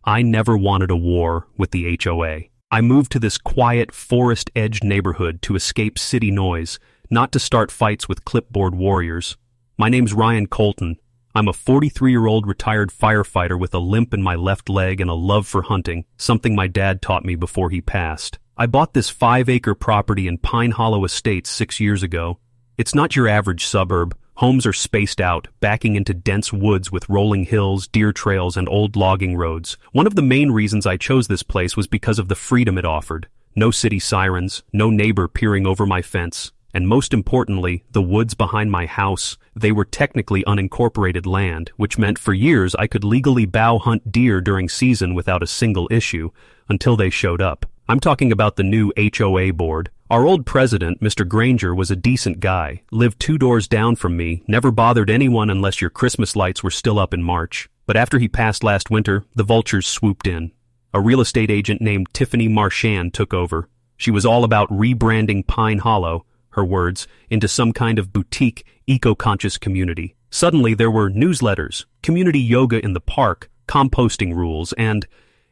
I never wanted a war with the HOA. I moved to this quiet, forest-edged neighborhood to escape city noise, not to start fights with clipboard warriors. My name's Ryan Colton. I'm a 43-year-old retired firefighter with a limp in my left leg and a love for hunting, something my dad taught me before he passed. I bought this 5-acre property in Pine Hollow Estates 6 years ago. It's not your average suburb. Homes are spaced out, backing into dense woods with rolling hills, deer trails, and old logging roads. One of the main reasons I chose this place was because of the freedom it offered. No city sirens, no neighbor peering over my fence, and most importantly, the woods behind my house. They were technically unincorporated land, which meant for years I could legally bow hunt deer during season without a single issue, until they showed up. I'm talking about the new HOA board. Our old president, Mr. Granger, was a decent guy, lived 2 doors down from me, never bothered anyone unless your Christmas lights were still up in March. But after he passed last winter, the vultures swooped in. A real estate agent named Tiffany Marchand took over. She was all about rebranding Pine Hollow, her words, into some kind of boutique, eco-conscious community. Suddenly there were newsletters, community yoga in the park, composting rules, and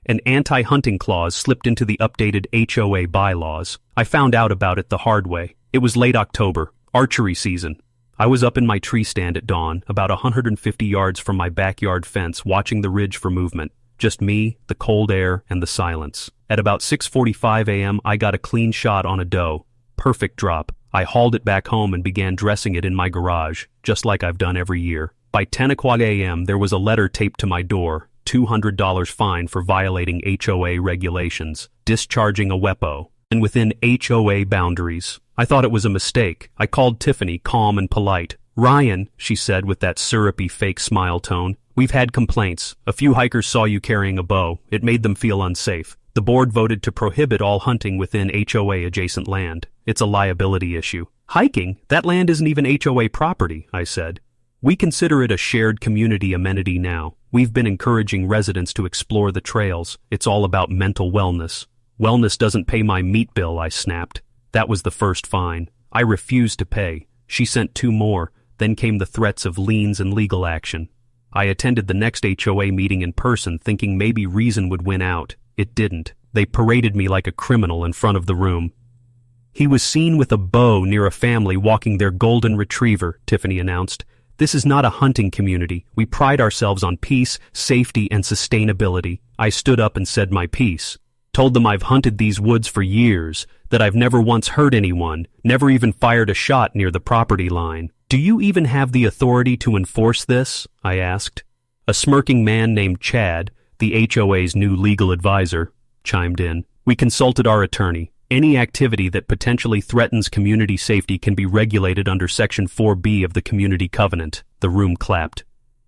an anti-hunting clause slipped into the updated HOA bylaws. I found out about it the hard way. It was late October, archery season. I was up in my tree stand at dawn, about 150 yards from my backyard fence, watching the ridge for movement. Just me, the cold air, and the silence. At about 6:45 a.m., I got a clean shot on a doe. Perfect drop. I hauled it back home and began dressing it in my garage, just like I've done every year. By 10 o'clock a.m., there was a letter taped to my door. $200 fine for violating HOA regulations, discharging a wepo, and within HOA boundaries. I thought it was a mistake. I called Tiffany, calm and polite. "Ryan," she said with that syrupy fake smile tone, "we've had complaints. A few hikers saw you carrying a bow. It made them feel unsafe. The board voted to prohibit all hunting within HOA-adjacent land. It's a liability issue." "Hiking? That land isn't even HOA property," I said. "We consider it a shared community amenity now. We've been encouraging residents to explore the trails. It's all about mental wellness." "Wellness doesn't pay my meat bill," I snapped. That was the first fine. I refused to pay. She sent 2 more. Then came the threats of liens and legal action. I attended the next HOA meeting in person, thinking maybe reason would win out. It didn't. They paraded me like a criminal in front of the room. "He was seen with a bow near a family walking their golden retriever," Tiffany announced. "This is not a hunting community. We pride ourselves on peace, safety, and sustainability." I stood up and said my piece. Told them I've hunted these woods for years, that I've never once hurt anyone, never even fired a shot near the property line. "Do you even have the authority to enforce this?" I asked. A smirking man named Chad, the HOA's new legal advisor, chimed in. "We consulted our attorney. Any activity that potentially threatens community safety can be regulated under Section 4B of the Community Covenant." The room clapped.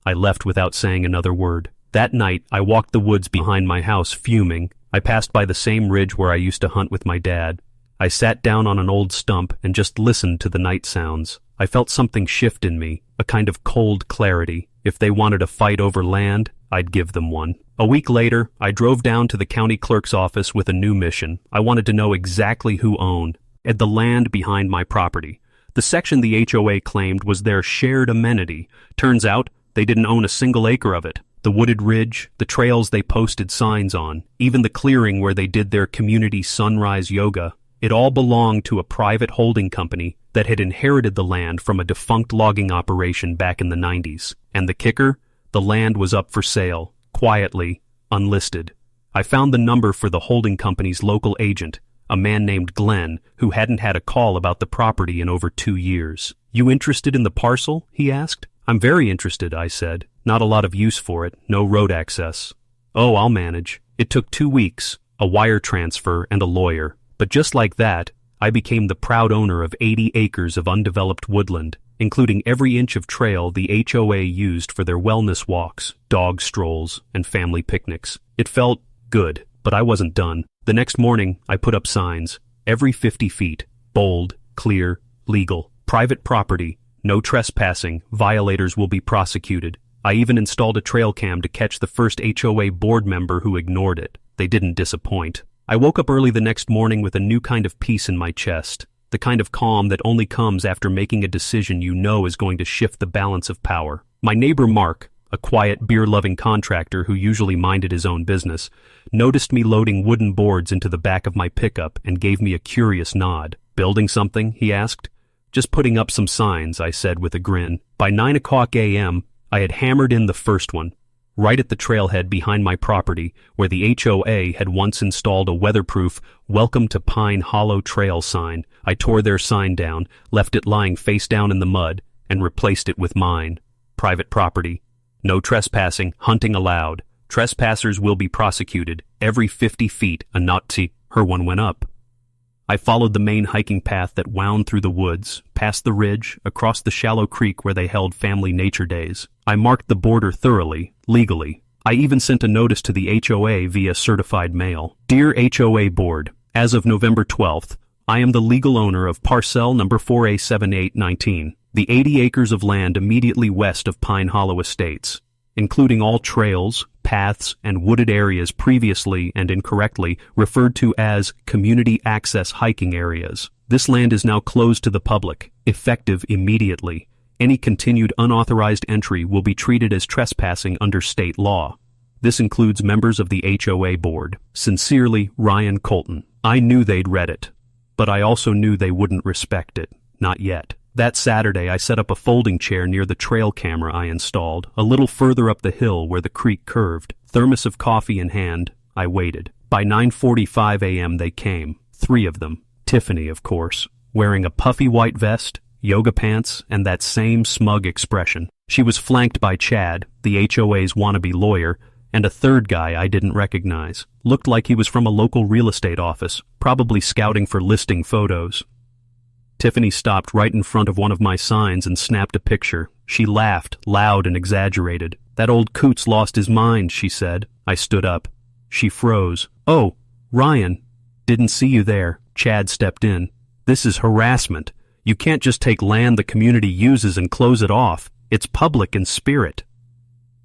I left without saying another word. That night, I walked the woods behind my house fuming. I passed by the same ridge where I used to hunt with my dad. I sat down on an old stump and just listened to the night sounds. I felt something shift in me, a kind of cold clarity. If they wanted a fight over land, I'd give them one. A week later, I drove down to the county clerk's office with a new mission. I wanted to know exactly who owned the land behind my property. The section the HOA claimed was their shared amenity. Turns out, they didn't own a single acre of it. The wooded ridge, the trails they posted signs on, even the clearing where they did their community sunrise yoga, it all belonged to a private holding company that had inherited the land from a defunct logging operation back in the 90s. And the kicker? The land was up for sale, quietly, unlisted. I found the number for the holding company's local agent, a man named Glenn, who hadn't had a call about the property in over 2 years. "You interested in the parcel?" he asked. "I'm very interested," I said. "Not a lot of use for it, no road access." "Oh, I'll manage." It took 2 weeks, a wire transfer, and a lawyer. But just like that, I became the proud owner of 80 acres of undeveloped woodland, including every inch of trail the HOA used for their wellness walks, dog strolls, and family picnics. It felt good, but I wasn't done. The next morning, I put up signs. Every 50 feet, bold, clear, legal, private property, no trespassing, violators will be prosecuted. I even installed a trail cam to catch the first HOA board member who ignored it. They didn't disappoint. I woke up early the next morning with a new kind of peace in my chest, the kind of calm that only comes after making a decision you know is going to shift the balance of power. My neighbor Mark, a quiet beer-loving contractor who usually minded his own business, noticed me loading wooden boards into the back of my pickup and gave me a curious nod. "Building something?" he asked. "Just putting up some signs," I said with a grin. By 9 a.m., I had hammered in the first one, right at the trailhead behind my property, where the HOA had once installed a weatherproof "Welcome to Pine Hollow Trail" sign. I tore their sign down, left it lying face down in the mud, and replaced it with mine. Private property. No trespassing, hunting allowed. Trespassers will be prosecuted. Every 50 feet, a Nazi. Her one went up. I followed the main hiking path that wound through the woods, past the ridge, across the shallow creek where they held family nature days. I marked the border thoroughly, legally. I even sent a notice to the HOA via certified mail. "Dear HOA Board, as of November 12th, I am the legal owner of parcel number 4A7819, the 80 acres of land immediately west of Pine Hollow Estates, including all trails, paths, and wooded areas previously and incorrectly referred to as community access hiking areas. This land is now closed to the public, effective immediately. Any continued unauthorized entry will be treated as trespassing under state law. This includes members of the HOA Board. Sincerely, Ryan Colton." I knew they'd read it, but I also knew they wouldn't respect it. Not yet. That Saturday, I set up a folding chair near the trail camera I installed, a little further up the hill where the creek curved. Thermos of coffee in hand, I waited. By 9:45 a.m. they came, 3 of them. Tiffany, of course, wearing a puffy white vest, yoga pants, and that same smug expression. She was flanked by Chad, the HOA's wannabe lawyer, and a third guy I didn't recognize. Looked like he was from a local real estate office, probably scouting for listing photos. Tiffany stopped right in front of one of my signs and snapped a picture. She laughed, loud and exaggerated. "That old coot's lost his mind," she said. I stood up. She froze. "Oh, Ryan, didn't see you there." Chad stepped in. "This is harassment. You can't just take land the community uses and close it off. It's public in spirit."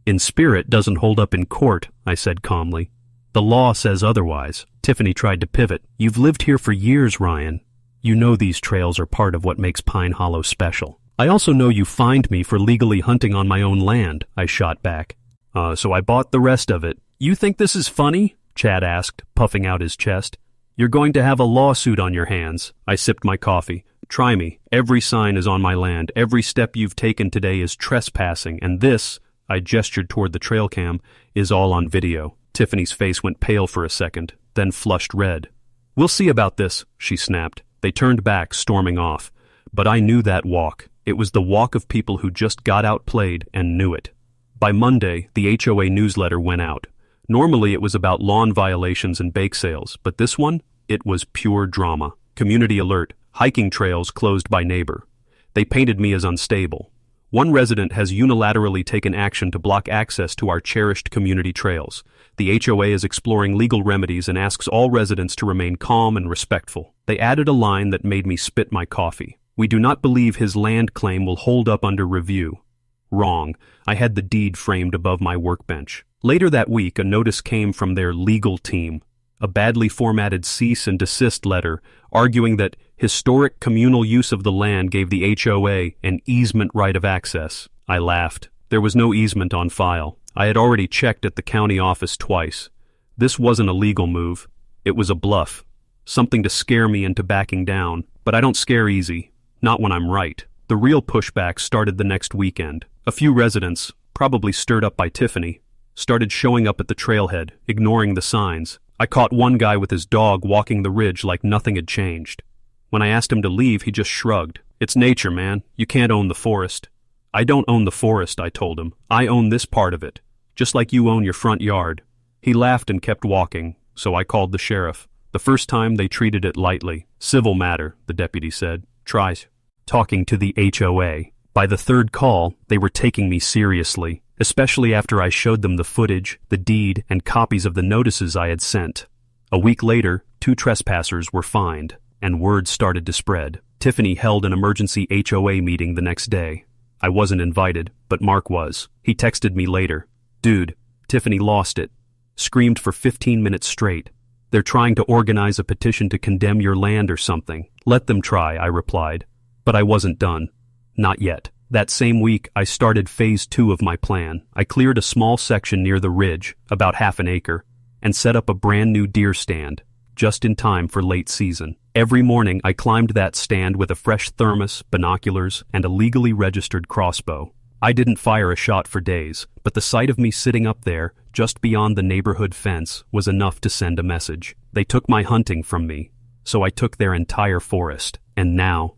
"In spirit doesn't hold up in court," I said calmly. "The law says otherwise." Tiffany tried to pivot. "You've lived here for years, Ryan. You know these trails are part of what makes Pine Hollow special. I also know you fined me for legally hunting on my own land," I shot back. So I bought the rest of it." "You think this is funny?" Chad asked, puffing out his chest. "You're going to have a lawsuit on your hands." I sipped my coffee. "Try me. Every sign is on my land. Every step you've taken today is trespassing, and this," I gestured toward the trail cam, "is all on video." Tiffany's face went pale for a second, then flushed red. "We'll see about this," she snapped. They turned back, storming off. But I knew that walk. It was the walk of people who just got outplayed and knew it. By Monday, the HOA newsletter went out. Normally it was about lawn violations and bake sales, but this one, it was pure drama. Community alert, hiking trails closed by neighbor. They painted me as unstable. One resident has unilaterally taken action to block access to our cherished community trails. The HOA is exploring legal remedies and asks all residents to remain calm and respectful. They added a line that made me spit my coffee. "We do not believe his land claim will hold up under review." Wrong. I had the deed framed above my workbench. Later that week, a notice came from their legal team. A badly formatted cease and desist letter arguing that historic communal use of the land gave the HOA an easement right of access. I laughed. There was no easement on file. I had already checked at the county office twice. This wasn't a legal move. It was a bluff. Something to scare me into backing down. But I don't scare easy. Not when I'm right. The real pushback started the next weekend. A few residents, probably stirred up by Tiffany, started showing up at the trailhead, ignoring the signs. I caught one guy with his dog walking the ridge like nothing had changed. When I asked him to leave, he just shrugged. "It's nature, man. You can't own the forest." "I don't own the forest," I told him. "I own this part of it, just like you own your front yard." He laughed and kept walking, so I called the sheriff. The first time they treated it lightly. "Civil matter," the deputy said. "Try talking to the HOA." By the third call, they were taking me seriously, especially after I showed them the footage, the deed, and copies of the notices I had sent. A week later, 2 trespassers were fined, and word started to spread. Tiffany held an emergency HOA meeting the next day. I wasn't invited, but Mark was. He texted me later. "Dude, Tiffany lost it. Screamed for 15 minutes straight. They're trying to organize a petition to condemn your land or something." "Let them try," I replied. But I wasn't done. Not yet. That same week, I started phase 2 of my plan. I cleared a small section near the ridge, about half an acre, and set up a brand new deer stand, just in time for late season. Every morning, I climbed that stand with a fresh thermos, binoculars, and a legally registered crossbow. I didn't fire a shot for days, but the sight of me sitting up there, just beyond the neighborhood fence, was enough to send a message. They took my hunting from me, so I took their entire forest. And now,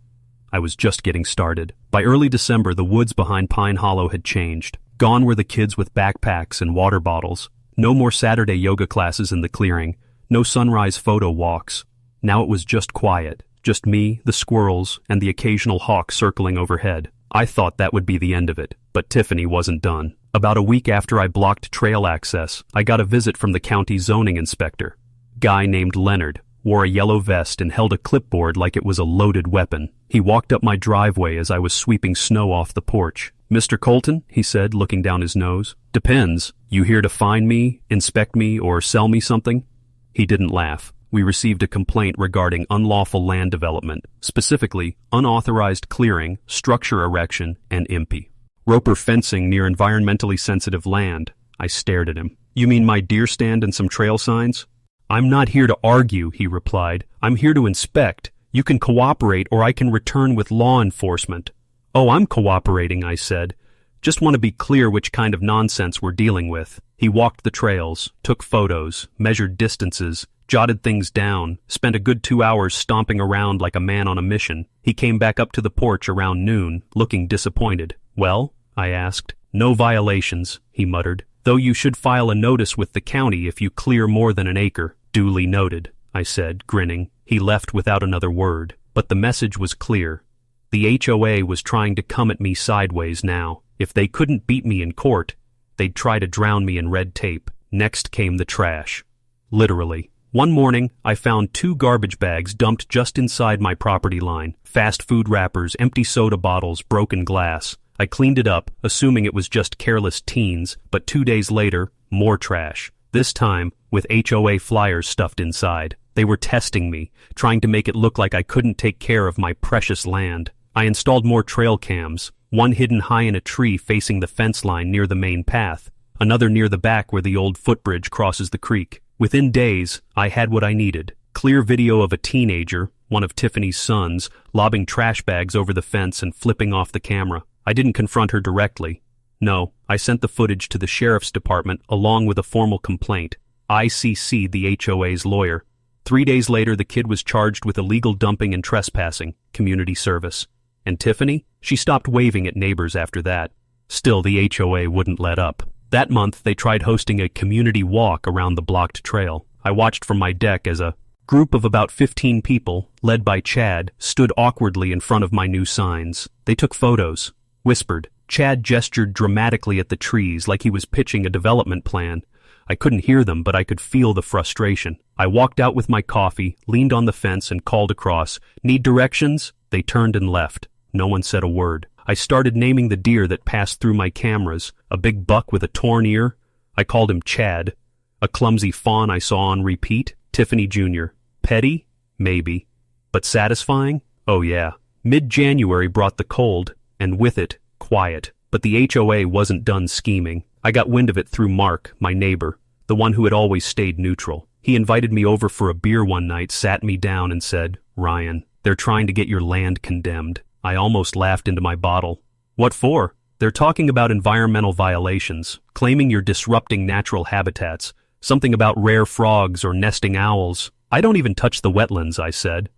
I was just getting started. By early December, the woods behind Pine Hollow had changed. Gone were the kids with backpacks and water bottles. No more Saturday yoga classes in the clearing. No sunrise photo walks. Now it was just quiet. Just me, the squirrels, and the occasional hawk circling overhead. I thought that would be the end of it, but Tiffany wasn't done. About a week after I blocked trail access, I got a visit from the county zoning inspector. Guy named Leonard, wore a yellow vest and held a clipboard like it was a loaded weapon. He walked up my driveway as I was sweeping snow off the porch. "Mr. Colton," he said, looking down his nose. "Depends. You here to find me, inspect me, or sell me something?" He didn't laugh. We received a complaint regarding unlawful land development, specifically unauthorized clearing, structure erection, and IMPI. Roper fencing near environmentally sensitive land. I stared at him. "You mean my deer stand and some trail signs?" "I'm not here to argue," he replied. "I'm here to inspect. You can cooperate or I can return with law enforcement." "Oh, I'm cooperating," I said. "Just want to be clear which kind of nonsense we're dealing with." He walked the trails, took photos, measured distances, jotted things down, spent a good 2 hours stomping around like a man on a mission. He came back up to the porch around noon, looking disappointed. "Well?" I asked. "No violations," he muttered, "though you should file a notice with the county if you clear more than an acre." "Duly noted," I said, grinning. He left without another word, but the message was clear. The HOA was trying to come at me sideways now. If they couldn't beat me in court, they'd try to drown me in red tape. Next came the trash. Literally. One morning, I found 2 garbage bags dumped just inside my property line. Fast food wrappers, empty soda bottles, broken glass. I cleaned it up, assuming it was just careless teens, but 2 days later, more trash. This time, with HOA flyers stuffed inside. They were testing me, trying to make it look like I couldn't take care of my precious land. I installed more trail cams, one hidden high in a tree facing the fence line near the main path, another near the back where the old footbridge crosses the creek. Within days, I had what I needed. Clear video of a teenager, one of Tiffany's sons, lobbing trash bags over the fence and flipping off the camera. I didn't confront her directly. No, I sent the footage to the sheriff's department along with a formal complaint. I CC'd the HOA's lawyer. 3 days later, the kid was charged with illegal dumping and trespassing, community service. And Tiffany? She stopped waving at neighbors after that. Still, the HOA wouldn't let up. That month, they tried hosting a community walk around the blocked trail. I watched from my deck as a group of about 15 people, led by Chad, stood awkwardly in front of my new signs. They took photos, whispered. Chad gestured dramatically at the trees like he was pitching a development plan. I couldn't hear them, but I could feel the frustration. I walked out with my coffee, leaned on the fence, and called across. "Need directions?" They turned and left. No one said a word. I started naming the deer that passed through my cameras. A big buck with a torn ear. I called him Chad. A clumsy fawn I saw on repeat. Tiffany Jr. Petty? Maybe. But satisfying? Oh yeah. Mid-January brought the cold, and with it, quiet. But the HOA wasn't done scheming. I got wind of it through Mark, my neighbor, the one who had always stayed neutral. He invited me over for a beer one night, sat me down and said, "Ryan, they're trying to get your land condemned." I almost laughed into my bottle. "What for?" "They're talking about environmental violations, claiming you're disrupting natural habitats, something about rare frogs or nesting owls." "I don't even touch the wetlands," I said.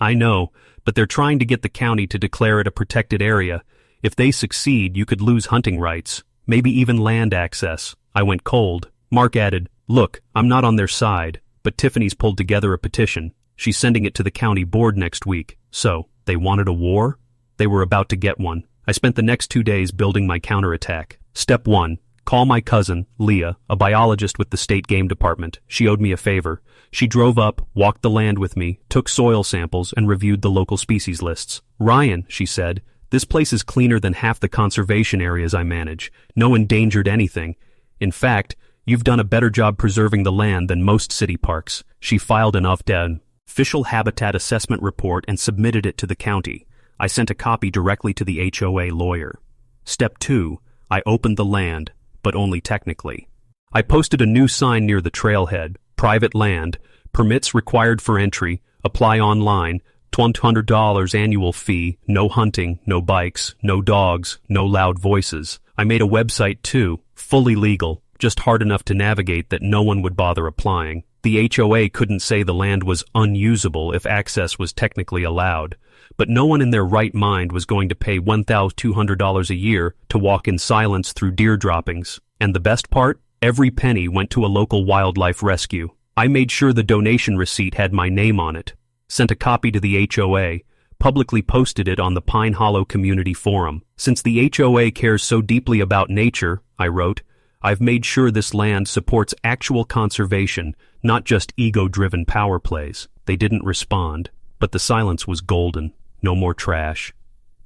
"I know, but they're trying to get the county to declare it a protected area. If they succeed, you could lose hunting rights, maybe even land access." I went cold. Mark added, "Look, I'm not on their side, but Tiffany's pulled together a petition. She's sending it to the county board next week." So, they wanted a war? They were about to get one. I spent the next 2 days building my counterattack. Step 1. Call my cousin, Leah, a biologist with the state game department. She owed me a favor. She drove up, walked the land with me, took soil samples, and reviewed the local species lists. "Ryan," she said, "this place is cleaner than half the conservation areas I manage. No endangered anything. In fact, you've done a better job preserving the land than most city parks." She filed an official habitat assessment report and submitted it to the county. I sent a copy directly to the HOA lawyer. Step 2. I opened the land, but only technically. I posted a new sign near the trailhead, private land, permits required for entry, apply online, $200 annual fee, no hunting, no bikes, no dogs, no loud voices. I made a website too, fully legal, just hard enough to navigate that no one would bother applying. The HOA couldn't say the land was unusable if access was technically allowed, but no one in their right mind was going to pay $1,200 a year to walk in silence through deer droppings. And the best part? Every penny went to a local wildlife rescue. I made sure the donation receipt had my name on it, sent a copy to the HOA, publicly posted it on the Pine Hollow Community Forum. Since the HOA cares so deeply about nature, I wrote, I've made sure this land supports actual conservation, not just ego-driven power plays. They didn't respond, but the silence was golden. No more trash,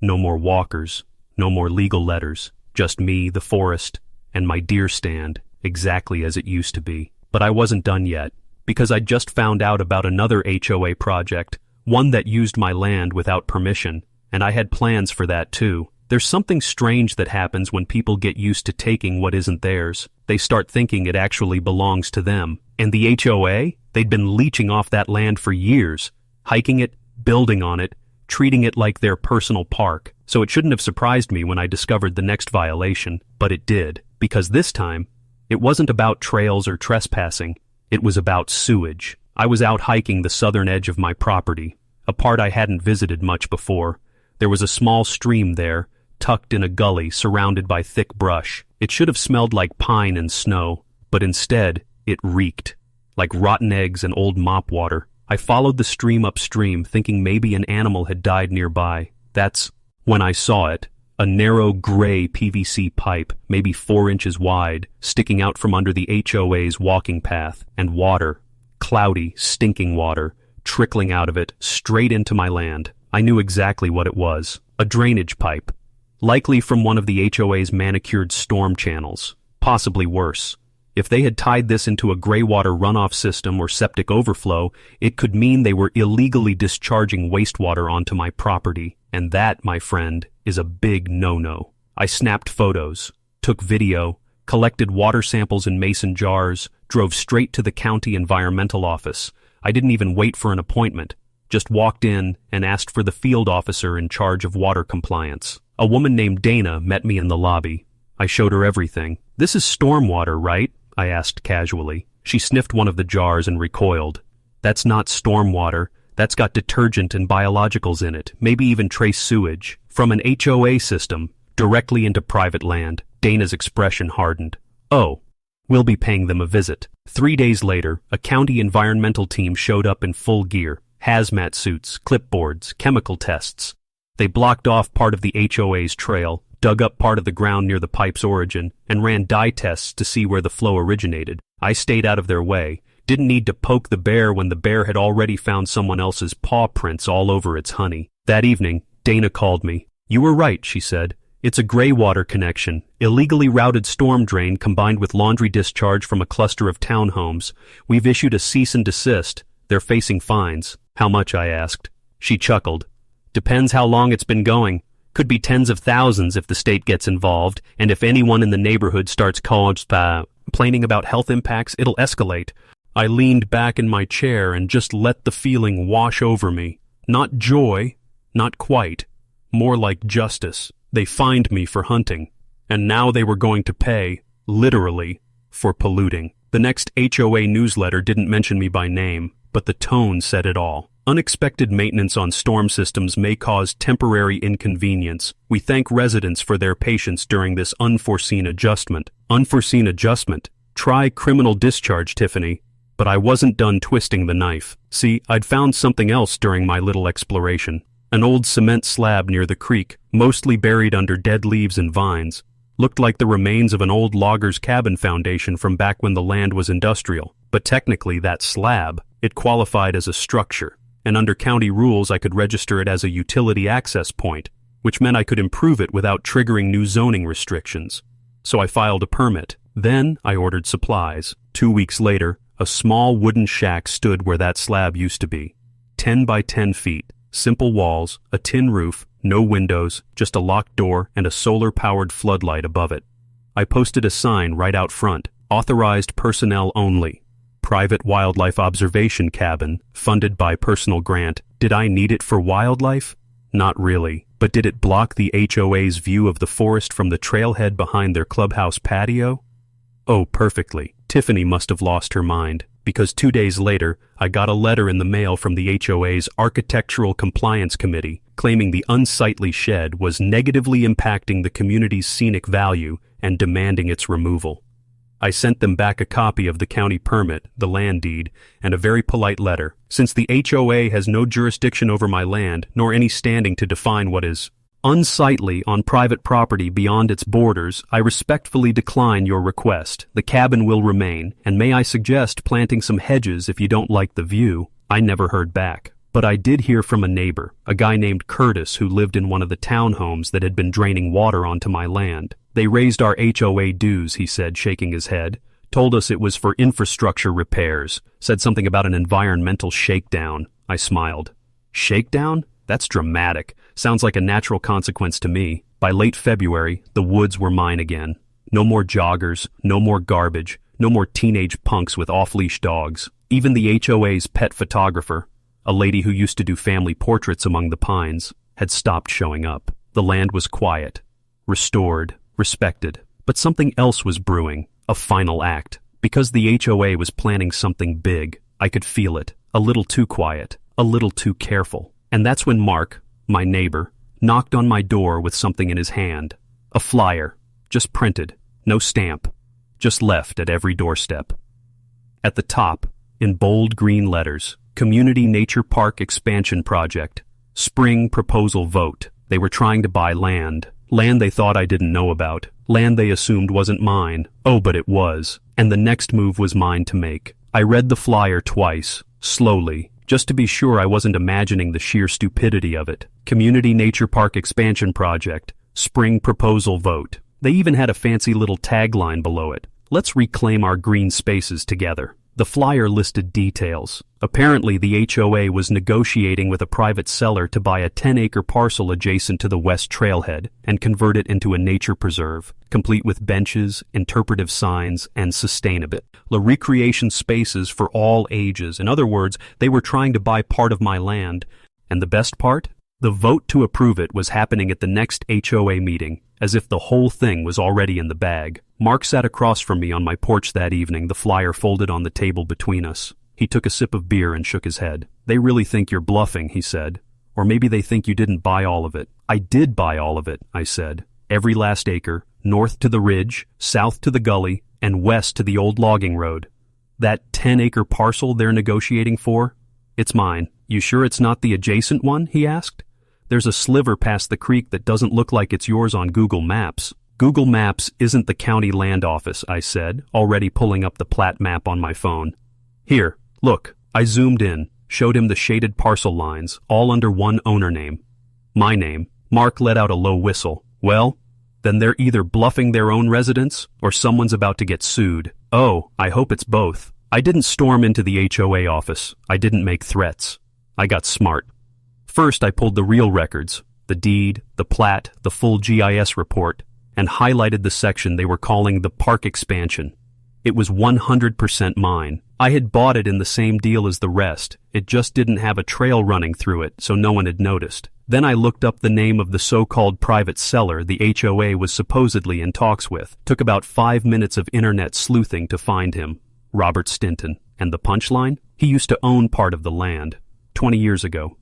no more walkers, no more legal letters, just me, the forest, and my deer stand, exactly as it used to be. But I wasn't done yet, because I'd just found out about another HOA project, one that used my land without permission, and I had plans for that too. There's something strange that happens when people get used to taking what isn't theirs. They start thinking it actually belongs to them. And the HOA? They'd been leeching off that land for years, hiking it, building on it, treating it like their personal park. So it shouldn't have surprised me when I discovered the next violation, but it did, because this time, it wasn't about trails or trespassing, it was about sewage. I was out hiking the southern edge of my property, a part I hadn't visited much before. There was a small stream there, tucked in a gully surrounded by thick brush. It should have smelled like pine and snow, but instead, it reeked, like rotten eggs and old mop water. I followed the stream upstream, thinking maybe an animal had died nearby. That's when I saw it, a narrow gray PVC pipe, maybe 4 inches wide, sticking out from under the HOA's walking path, and water, cloudy, stinking water, trickling out of it, straight into my land. I knew exactly what it was, a drainage pipe, likely from one of the HOA's manicured storm channels, possibly worse. If they had tied this into a graywater runoff system or septic overflow, it could mean they were illegally discharging wastewater onto my property. And that, my friend, is a big no-no. I snapped photos, took video, collected water samples in mason jars, drove straight to the county environmental office. I didn't even wait for an appointment, just walked in and asked for the field officer in charge of water compliance. A woman named Dana met me in the lobby. I showed her everything. "This is stormwater, right?" I asked casually. She sniffed one of the jars and recoiled. "That's not stormwater. That's got detergent and biologicals in it, maybe even trace sewage. From an HOA system, directly into private land." Dana's expression hardened. "Oh, we'll be paying them a visit." 3 days later, a county environmental team showed up in full gear, hazmat suits, clipboards, chemical tests. They blocked off part of the HOA's trail, dug up part of the ground near the pipe's origin, and ran dye tests to see where the flow originated. I stayed out of their way, didn't need to poke the bear when the bear had already found someone else's paw prints all over its honey. That evening, Dana called me. "You were right," she said. "It's a graywater connection, illegally routed storm drain combined with laundry discharge from a cluster of townhomes. We've issued a cease and desist. They're facing fines." "How much?" I asked. She chuckled. "Depends how long it's been going. Could be tens of thousands if the state gets involved, and if anyone in the neighborhood starts complaining about health impacts, it'll escalate." I leaned back in my chair and just let the feeling wash over me. Not joy, not quite, more like justice. They fined me for hunting, and now they were going to pay, literally, for polluting. The next HOA newsletter didn't mention me by name, but the tone said it all. "Unexpected maintenance on storm systems may cause temporary inconvenience. We thank residents for their patience during this unforeseen adjustment." Unforeseen adjustment? Try criminal discharge, Tiffany. But I wasn't done twisting the knife. See, I'd found something else during my little exploration. An old cement slab near the creek, mostly buried under dead leaves and vines. Looked like the remains of an old logger's cabin foundation from back when the land was industrial. But technically that slab, it qualified as a structure. And under county rules I could register it as a utility access point, which meant I could improve it without triggering new zoning restrictions. So I filed a permit. Then I ordered supplies. 2 weeks later, a small wooden shack stood where that slab used to be. 10 by 10 feet, simple walls, a tin roof, No windows, just a locked door and a solar-powered floodlight above it. I posted a sign right out front, authorized personnel only. Private wildlife observation cabin, funded by personal grant. Did I need it for wildlife? Not really. But did it block the HOA's view of the forest from the trailhead behind their clubhouse patio? Oh, perfectly. Tiffany must have lost her mind, because 2 days later, I got a letter in the mail from the HOA's Architectural Compliance Committee claiming the unsightly shed was negatively impacting the community's scenic value and demanding its removal. I sent them back a copy of the county permit, the land deed, and a very polite letter. Since the HOA has no jurisdiction over my land, nor any standing to define what is unsightly on private property beyond its borders, I respectfully decline your request. The cabin will remain, and may I suggest planting some hedges if you don't like the view? I never heard back. But I did hear from a neighbor, a guy named Curtis who lived in one of the townhomes that had been draining water onto my land. They raised our HOA dues, he said, shaking his head. Told us it was for infrastructure repairs. Said something about an environmental shakedown. I smiled. Shakedown? That's dramatic. Sounds like a natural consequence to me. By late February, the woods were mine again. No more joggers, no more garbage, no more teenage punks with off-leash dogs. Even the HOA's pet photographer, a lady who used to do family portraits among the pines, had stopped showing up. The land was quiet, restored, respected. But something else was brewing, a final act. Because the HOA was planning something big, I could feel it. A little too quiet, a little too careful. And that's when Mark, my neighbor, knocked on my door with something in his hand. A flyer, just printed, no stamp, just left at every doorstep. At the top, in bold green letters, Community Nature Park Expansion Project. Spring proposal vote. They were trying to buy land. Land they thought I didn't know about. Land they assumed wasn't mine. Oh, but it was. And the next move was mine to make. I read the flyer twice, slowly, just to be sure I wasn't imagining the sheer stupidity of it. Community Nature Park Expansion Project. Spring proposal vote. They even had a fancy little tagline below it. Let's reclaim our green spaces together. The flyer listed details. Apparently, the HOA was negotiating with a private seller to buy a 10-acre parcel adjacent to the west trailhead and convert it into a nature preserve, complete with benches, interpretive signs, and sustainable recreation spaces for all ages. In other words, they were trying to buy part of my land. And the best part? The vote to approve it was happening at the next HOA meeting, as if the whole thing was already in the bag. Mark sat across from me on my porch that evening, the flyer folded on the table between us. He took a sip of beer and shook his head. They really think you're bluffing, he said. Or maybe they think you didn't buy all of it. I did buy all of it, I said. Every last acre, north to the ridge, south to the gully, and west to the old logging road. That 10-acre parcel they're negotiating for? It's mine. You sure it's not the adjacent one? He asked. There's a sliver past the creek that doesn't look like it's yours on Google Maps. Google Maps isn't the county land office, I said, already pulling up the plat map on my phone. Here, look. I zoomed in, showed him the shaded parcel lines, all under one owner name. My name. Mark let out a low whistle. Well, then they're either bluffing their own residents, or someone's about to get sued. Oh, I hope it's both. I didn't storm into the HOA office. I didn't make threats. I got smart. First, I pulled the real records, the deed, the plat, the full GIS report, and highlighted the section they were calling the park expansion. It was 100% mine. I had bought it in the same deal as the rest. It just didn't have a trail running through it, so no one had noticed. Then I looked up the name of the so-called private seller the HOA was supposedly in talks with. Took about 5 minutes of internet sleuthing to find him. Robert Stinton. And the punchline? He used to own part of the land, 20 years ago.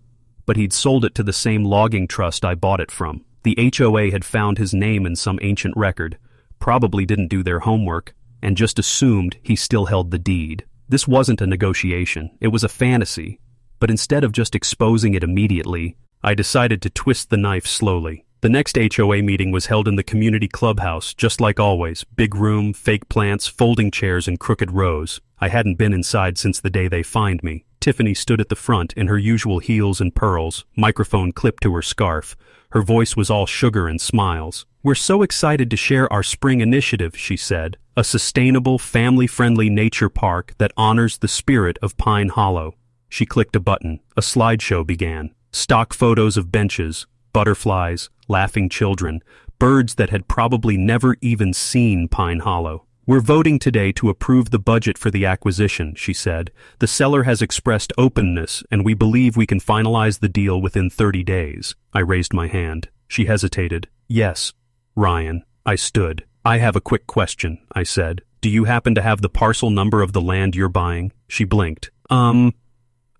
But he'd sold it to the same logging trust I bought it from. The HOA had found his name in some ancient record, probably didn't do their homework, and just assumed he still held the deed. This wasn't a negotiation, it was a fantasy. But instead of just exposing it immediately, I decided to twist the knife slowly. The next HOA meeting was held in the community clubhouse, just like always. Big room, fake plants, folding chairs in crooked rows. I hadn't been inside since the day they fined me. Tiffany stood at the front in her usual heels and pearls, microphone clipped to her scarf. Her voice was all sugar and smiles. "We're so excited to share our spring initiative," she said. "A sustainable, family-friendly nature park that honors the spirit of Pine Hollow." She clicked a button. A slideshow began. Stock photos of benches, butterflies, laughing children, birds that had probably never even seen Pine Hollow. "We're voting today to approve the budget for the acquisition," she said. "The seller has expressed openness, and we believe we can finalize the deal within 30 days. I raised my hand. She hesitated. "Yes, Ryan." I stood. "I have a quick question," I said. "Do you happen to have the parcel number of the land you're buying?" She blinked.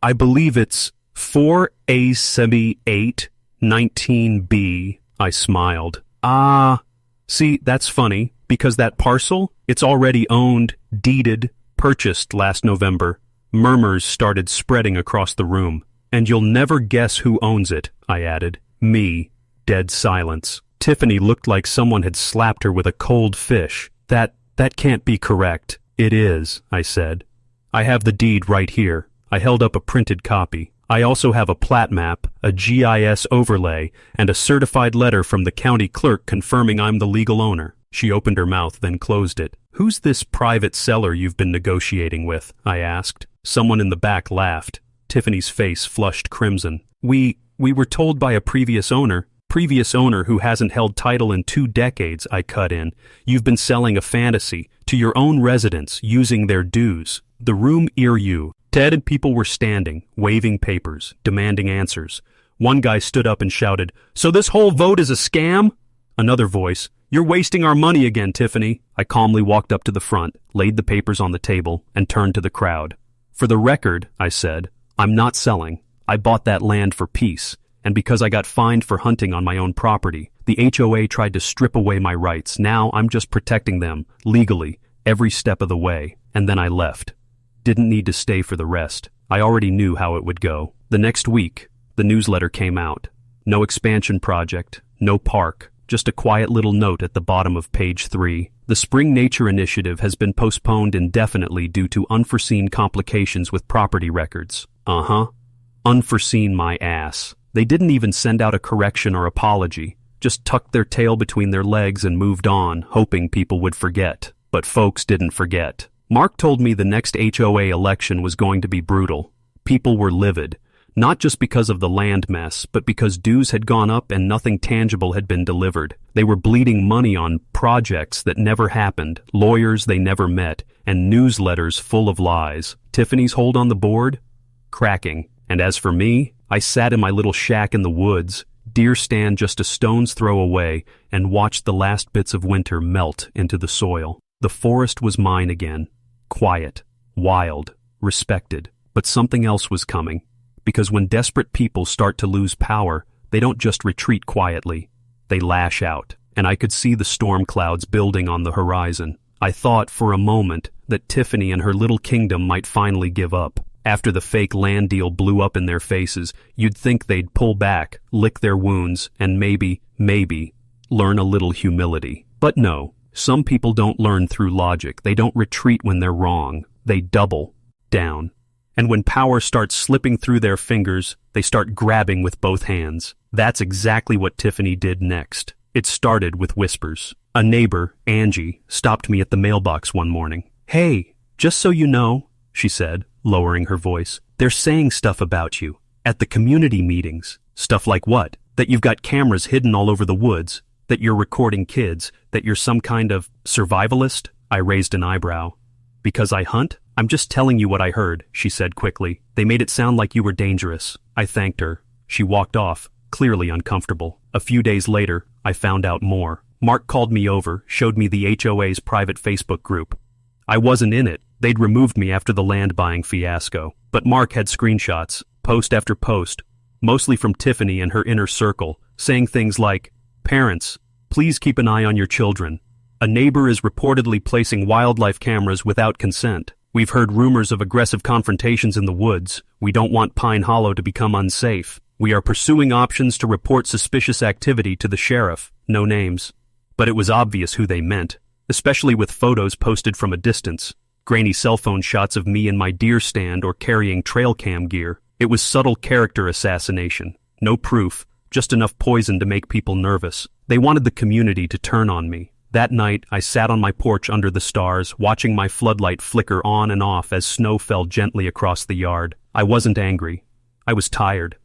I believe it's 4A7819B. I smiled. See, that's funny, because that parcel, it's already owned, deeded, purchased last November." Murmurs started spreading across the room. "And you'll never guess who owns it," I added. "Me." Dead silence. Tiffany looked like someone had slapped her with a cold fish. That can't be correct." "It is," I said. "I have the deed right here." I held up a printed copy. "I also have a plat map, a GIS overlay, and a certified letter from the county clerk confirming I'm the legal owner." She opened her mouth, then closed it. "Who's this private seller you've been negotiating with?" I asked. Someone in the back laughed. Tiffany's face flushed crimson. We were told by a previous owner who hasn't held title in 2 decades," I cut in. "You've been selling a fantasy to your own residents using their dues." The room ear-you. Ted and people were standing, waving papers, demanding answers. One guy stood up and shouted, "So this whole vote is a scam?" Another voice, "You're wasting our money again, Tiffany." I calmly walked up to the front, laid the papers on the table, and turned to the crowd. "For the record," I said, "I'm not selling. I bought that land for peace. And because I got fined for hunting on my own property, the HOA tried to strip away my rights. Now I'm just protecting them, legally, every step of the way." And then I left. Didn't need to stay for the rest. I already knew how it would go. The next week, the newsletter came out. No expansion project, no park, just a quiet little note at the bottom of page 3. "The Spring Nature Initiative has been postponed indefinitely due to unforeseen complications with property records." Unforeseen my ass. They didn't even send out a correction or apology, just tucked their tail between their legs and moved on, hoping people would forget. But folks didn't forget. Mark told me the next HOA election was going to be brutal. People were livid, not just because of the land mess, but because dues had gone up and nothing tangible had been delivered. They were bleeding money on projects that never happened, lawyers they never met, and newsletters full of lies. Tiffany's hold on the board? Cracking. And as for me, I sat in my little shack in the woods, deer stand just a stone's throw away, and watched the last bits of winter melt into the soil. The forest was mine again. Quiet, wild, respected. But something else was coming. Because when desperate people start to lose power, they don't just retreat quietly. They lash out. And I could see the storm clouds building on the horizon. I thought for a moment that Tiffany and her little kingdom might finally give up. After the fake land deal blew up in their faces, you'd think they'd pull back, lick their wounds, and maybe, learn a little humility. But no. Some people don't learn through logic. They don't retreat when they're wrong. They double down. And when power starts slipping through their fingers, they start grabbing with both hands. That's exactly what Tiffany did next. It started with whispers. A neighbor, Angie, stopped me at the mailbox one morning. "Hey, just so you know," she said, lowering her voice, "they're saying stuff about you at the community meetings." "Stuff like what?" "That you've got cameras hidden all over the woods, that you're recording kids, that you're some kind of survivalist." I raised an eyebrow. "Because I hunt? I'm just telling you what I heard," she said quickly. "They made it sound like you were dangerous." I thanked her. She walked off, clearly uncomfortable. A few days later, I found out more. Mark called me over, showed me the HOA's private Facebook group. I wasn't in it. They'd removed me after the land buying fiasco. But Mark had screenshots, post after post, mostly from Tiffany and her inner circle, saying things like, "Parents, please keep an eye on your children. A neighbor is reportedly placing wildlife cameras without consent. We've heard rumors of aggressive confrontations in the woods. We don't want Pine Hollow to become unsafe. We are pursuing options to report suspicious activity to the sheriff." No names. But it was obvious who they meant, especially with photos posted from a distance. Grainy cell phone shots of me in my deer stand or carrying trail cam gear. It was subtle character assassination. No proof, just enough poison to make people nervous. They wanted the community to turn on me. That night, I sat on my porch under the stars, watching my floodlight flicker on and off as snow fell gently across the yard. I wasn't angry. I was tired.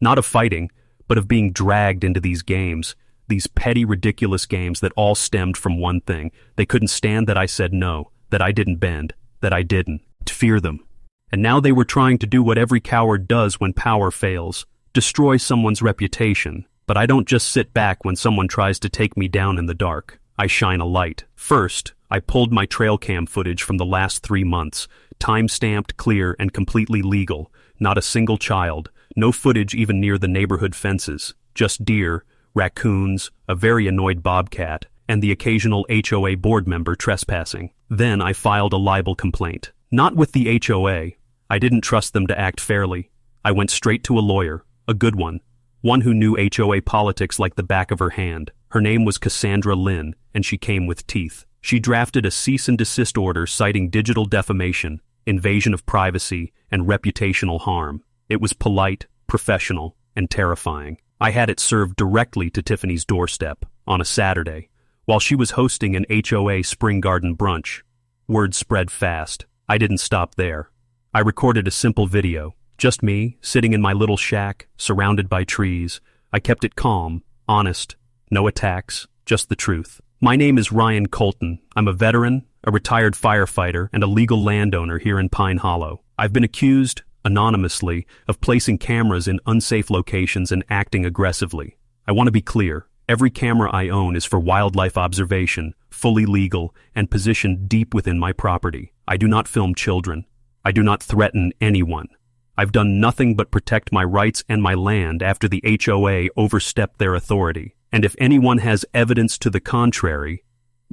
Not of fighting, but of being dragged into these games, these petty, ridiculous games that all stemmed from one thing. They couldn't stand that I said no, that I didn't bend, that I didn't fear them. And now they were trying to do what every coward does when power fails, destroy someone's reputation. But I don't just sit back when someone tries to take me down in the dark. I shine a light. First, I pulled my trail cam footage from the last 3 months, time-stamped, clear, and completely legal. Not a single child, no footage even near the neighborhood fences, just deer, raccoons, a very annoyed bobcat, and the occasional HOA board member trespassing. Then I filed a libel complaint. Not with the HOA. I didn't trust them to act fairly. I went straight to a lawyer, a good one who knew HOA politics like the back of her hand. Her name was Cassandra Lynn, and she came with teeth. She drafted a cease and desist order citing digital defamation, invasion of privacy, and reputational harm. It was polite, professional, and terrifying. I had it served directly to Tiffany's doorstep on a Saturday, while she was hosting an HOA spring garden brunch. Word spread fast. I didn't stop there. I recorded a simple video, just me, sitting in my little shack, surrounded by trees. I kept it calm, honest, no attacks, just the truth. My name is Ryan Colton. I'm a veteran, a retired firefighter, and a legal landowner here in Pine Hollow. I've been accused, anonymously, of placing cameras in unsafe locations and acting aggressively. I want to be clear. Every camera I own is for wildlife observation, fully legal, and positioned deep within my property. I do not film children. I do not threaten anyone. I've done nothing but protect my rights and my land after the HOA overstepped their authority. And if anyone has evidence to the contrary,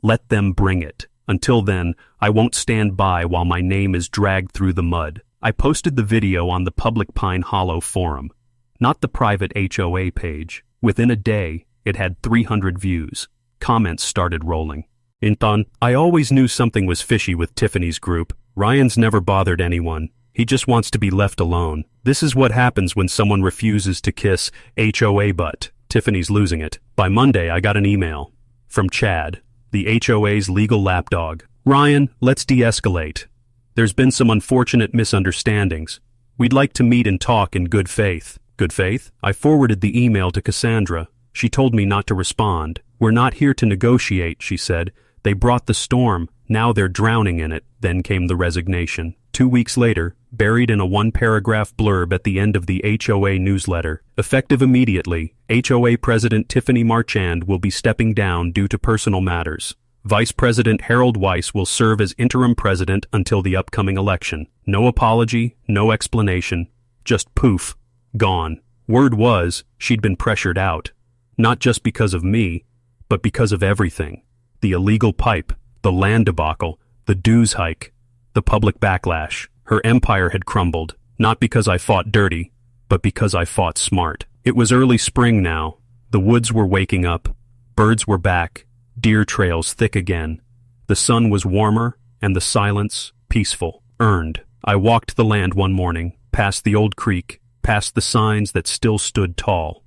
let them bring it. Until then, I won't stand by while my name is dragged through the mud. I posted the video on the public Pine Hollow forum, not the private HOA page. Within a day, it had 300 views. Comments started rolling. Intan, I always knew something was fishy with Tiffany's group. Ryan's never bothered anyone. He just wants to be left alone. This is what happens when someone refuses to kiss HOA butt. Tiffany's losing it. By Monday, I got an email from Chad, the HOA's legal lapdog. Ryan, let's de-escalate. There's been some unfortunate misunderstandings. We'd like to meet and talk in good faith. Good faith? I forwarded the email to Cassandra. She told me not to respond. We're not here to negotiate, she said. They brought the storm. Now they're drowning in it. Then came the resignation. 2 weeks later, buried in a 1-paragraph blurb at the end of the HOA newsletter. Effective immediately, HOA President Tiffany Marchand will be stepping down due to personal matters. Vice President Harold Weiss will serve as interim president until the upcoming election. No apology, no explanation. Just poof. Gone. Word was, she'd been pressured out. Not just because of me, but because of everything. The illegal pipe, the land debacle, the dues hike, the public backlash. Her empire had crumbled, not because I fought dirty, but because I fought smart. It was early spring now. The woods were waking up. Birds were back. Deer trails thick again. The sun was warmer, and the silence peaceful. Earned. I walked the land one morning, past the old creek, past the signs that still stood tall.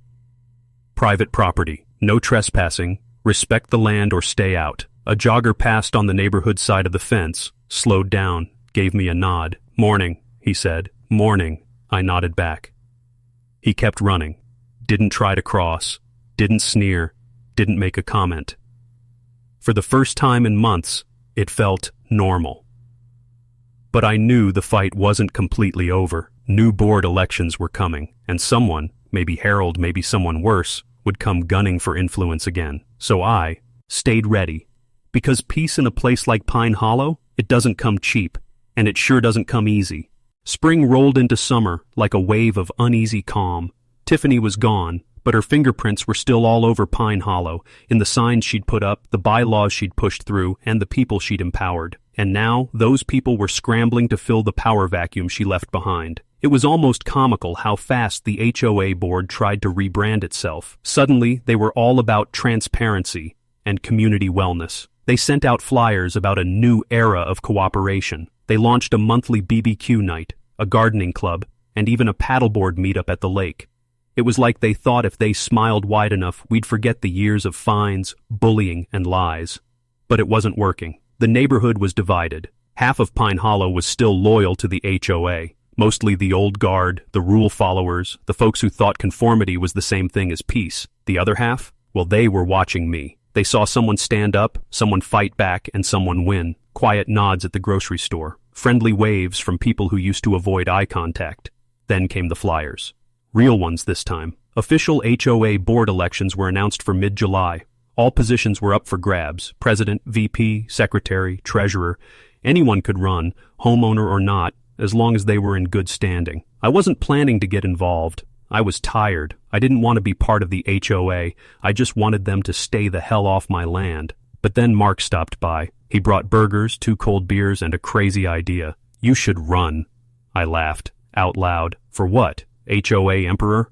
Private property. No trespassing. Respect the land or stay out. A jogger passed on the neighborhood side of the fence, slowed down, gave me a nod. Morning, he said. Morning, I nodded back. He kept running. Didn't try to cross. Didn't sneer. Didn't make a comment. For the first time in months, it felt normal. But I knew the fight wasn't completely over. New board elections were coming, and someone, maybe Harold, maybe someone worse, would come gunning for influence again. So I stayed ready. Because peace in a place like Pine Hollow, it doesn't come cheap, and it sure doesn't come easy. Spring rolled into summer like a wave of uneasy calm. Tiffany was gone, but her fingerprints were still all over Pine Hollow, in the signs she'd put up, the bylaws she'd pushed through, and the people she'd empowered. And now, those people were scrambling to fill the power vacuum she left behind. It was almost comical how fast the HOA board tried to rebrand itself. Suddenly, they were all about transparency and community wellness. They sent out flyers about a new era of cooperation. They launched a monthly BBQ night, a gardening club, and even a paddleboard meetup at the lake. It was like they thought if they smiled wide enough, we'd forget the years of fines, bullying, and lies. But it wasn't working. The neighborhood was divided. Half of Pine Hollow was still loyal to the HOA, Mostly the old guard, the rule followers, the folks who thought conformity was the same thing as peace. The other half? Well, they were watching me. They saw someone stand up, someone fight back, and someone win. Quiet nods at the grocery store. Friendly waves from people who used to avoid eye contact. Then came the flyers. Real ones this time. Official HOA board elections were announced for mid-July. All positions were up for grabs. President, VP, secretary, treasurer. Anyone could run, homeowner or not, as long as they were in good standing. I wasn't planning to get involved. I was tired. I didn't want to be part of the HOA. I just wanted them to stay the hell off my land. But then Mark stopped by. He brought burgers, 2 cold beers, and a crazy idea. You should run. I laughed, out loud. For what? HOA emperor?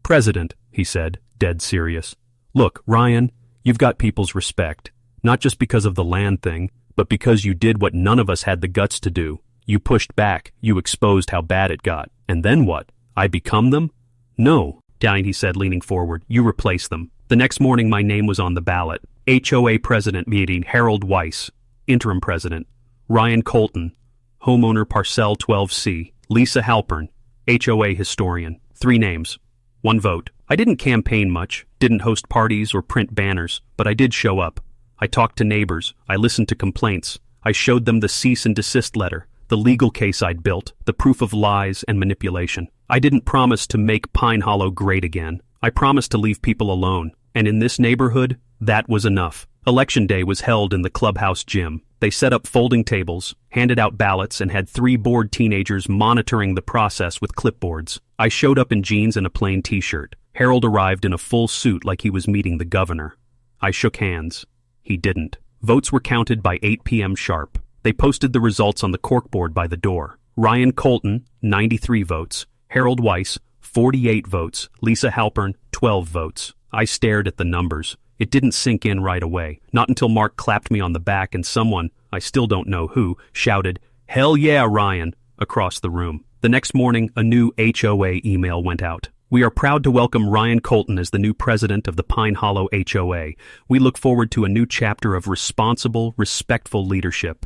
President, he said, dead serious. Look, Ryan, you've got people's respect. Not just because of the land thing, but because you did what none of us had the guts to do. You pushed back. You exposed how bad it got. And then what? I become them? No, he said, leaning forward. You replace them. The next morning my name was on the ballot. HOA President meeting, Harold Weiss. Interim President, Ryan Colton. Homeowner Parcel 12C, Lisa Halpern. HOA Historian. 3 names. 1 vote. I didn't campaign much, didn't host parties or print banners, but I did show up. I talked to neighbors. I listened to complaints. I showed them the cease and desist letter, the legal case I'd built, the proof of lies and manipulation. I didn't promise to make Pine Hollow great again. I promised to leave people alone. And in this neighborhood, that was enough. Election day was held in the clubhouse gym. They set up folding tables, handed out ballots, and had 3 bored teenagers monitoring the process with clipboards. I showed up in jeans and a plain t-shirt. Harold arrived in a full suit like he was meeting the governor. I shook hands. He didn't. Votes were counted by 8 p.m. sharp. They posted the results on the corkboard by the door. Ryan Colton, 93 votes. Harold Weiss, 48 votes. Lisa Halpern, 12 votes. I stared at the numbers. It didn't sink in right away. Not until Mark clapped me on the back and someone, I still don't know who, shouted, "Hell yeah, Ryan," across the room. The next morning, a new HOA email went out. We are proud to welcome Ryan Colton as the new president of the Pine Hollow HOA. We look forward to a new chapter of responsible, respectful leadership.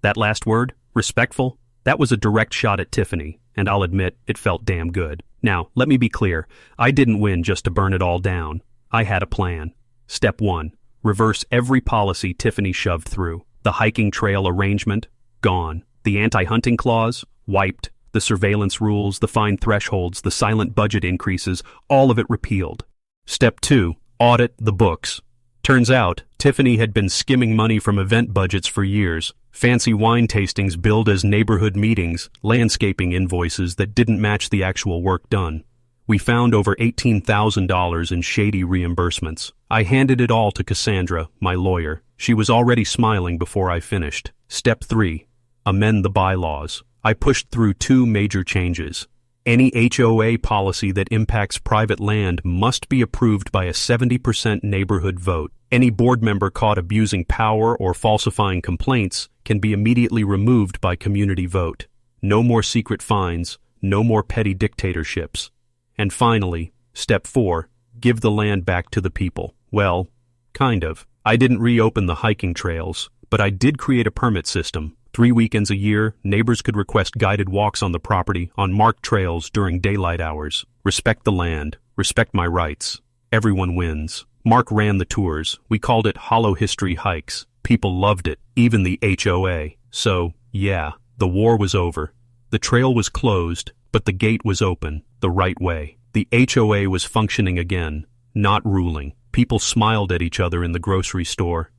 That last word, respectful, that was a direct shot at Tiffany, and I'll admit, it felt damn good. Now, let me be clear. I didn't win just to burn it all down. I had a plan. Step 1. Reverse every policy Tiffany shoved through. The hiking trail arrangement? Gone. The anti-hunting clause? Wiped. The surveillance rules, the fine thresholds, the silent budget increases, all of it repealed. Step 2. Audit the books. Turns out, Tiffany had been skimming money from event budgets for years. Fancy wine tastings billed as neighborhood meetings, landscaping invoices that didn't match the actual work done. We found over $18,000 in shady reimbursements. I handed it all to Cassandra, my lawyer. She was already smiling before I finished. Step 3. Amend the bylaws. I pushed through 2 major changes. Any HOA policy that impacts private land must be approved by a 70% neighborhood vote. Any board member caught abusing power or falsifying complaints can be immediately removed by community vote. No more secret fines, no more petty dictatorships. And finally, step 4, give the land back to the people. Well, kind of. I didn't reopen the hiking trails, but I did create a permit system. 3 weekends a year, neighbors could request guided walks on the property on marked trails during daylight hours. Respect the land. Respect my rights. Everyone wins. Mark ran the tours. We called it Hollow History Hikes. People loved it, even the HOA. So, yeah, the war was over. The trail was closed, but the gate was open, the right way. The HOA was functioning again, not ruling. People smiled at each other in the grocery store.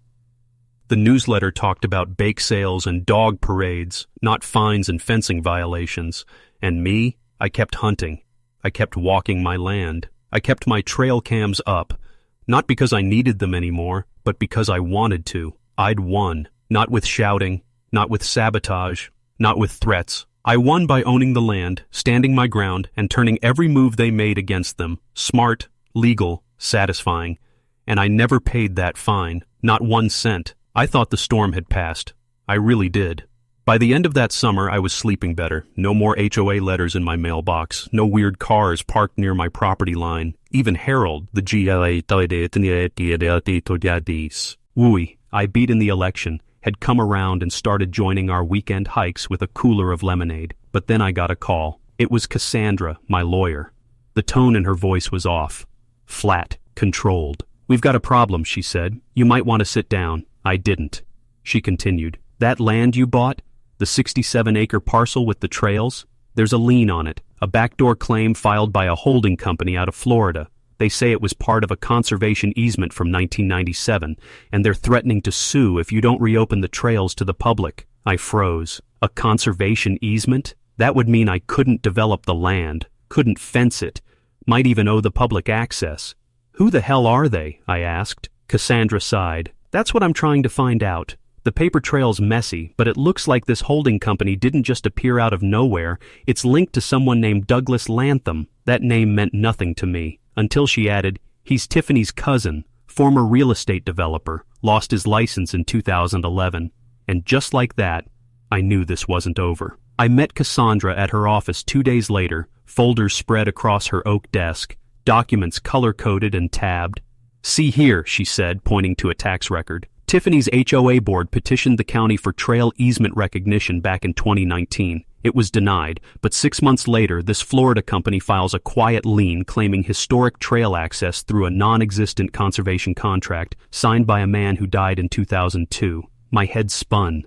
The newsletter talked about bake sales and dog parades, not fines and fencing violations. And me, I kept hunting. I kept walking my land. I kept my trail cams up, not because I needed them anymore, but because I wanted to. I'd won, not with shouting, not with sabotage, not with threats. I won by owning the land, standing my ground, and turning every move they made against them smart, legal, satisfying. And I never paid that fine, not 1 cent. I thought the storm had passed. I really did. By the end of that summer, I was sleeping better. No more HOA letters in my mailbox. No weird cars parked near my property line. Even Harold, the Wooey, I beat in the election, had come around and started joining our weekend hikes with a cooler of lemonade. But then I got a call. It was Cassandra, my lawyer. The tone in her voice was off. Flat, controlled. "We've got a problem," she said. "You might want to sit down." I didn't. She continued. "That land you bought? The 67-acre parcel with the trails? There's a lien on it, a backdoor claim filed by a holding company out of Florida. They say it was part of a conservation easement from 1997, and they're threatening to sue if you don't reopen the trails to the public." I froze. A conservation easement? That would mean I couldn't develop the land, couldn't fence it, might even owe the public access. "Who the hell are they?" I asked. Cassandra sighed. "That's what I'm trying to find out. The paper trail's messy, but it looks like this holding company didn't just appear out of nowhere. It's linked to someone named Douglas Lantham." That name meant nothing to me, until she added, "He's Tiffany's cousin, former real estate developer, lost his license in 2011. And just like that, I knew this wasn't over. I met Cassandra at her office 2 days later, folders spread across her oak desk, documents color-coded and tabbed. "See here," she said, pointing to a tax record. "Tiffany's HOA board petitioned the county for trail easement recognition back in 2019. It was denied, but 6 months later, this Florida company files a quiet lien claiming historic trail access through a non-existent conservation contract signed by a man who died in 2002. My head spun.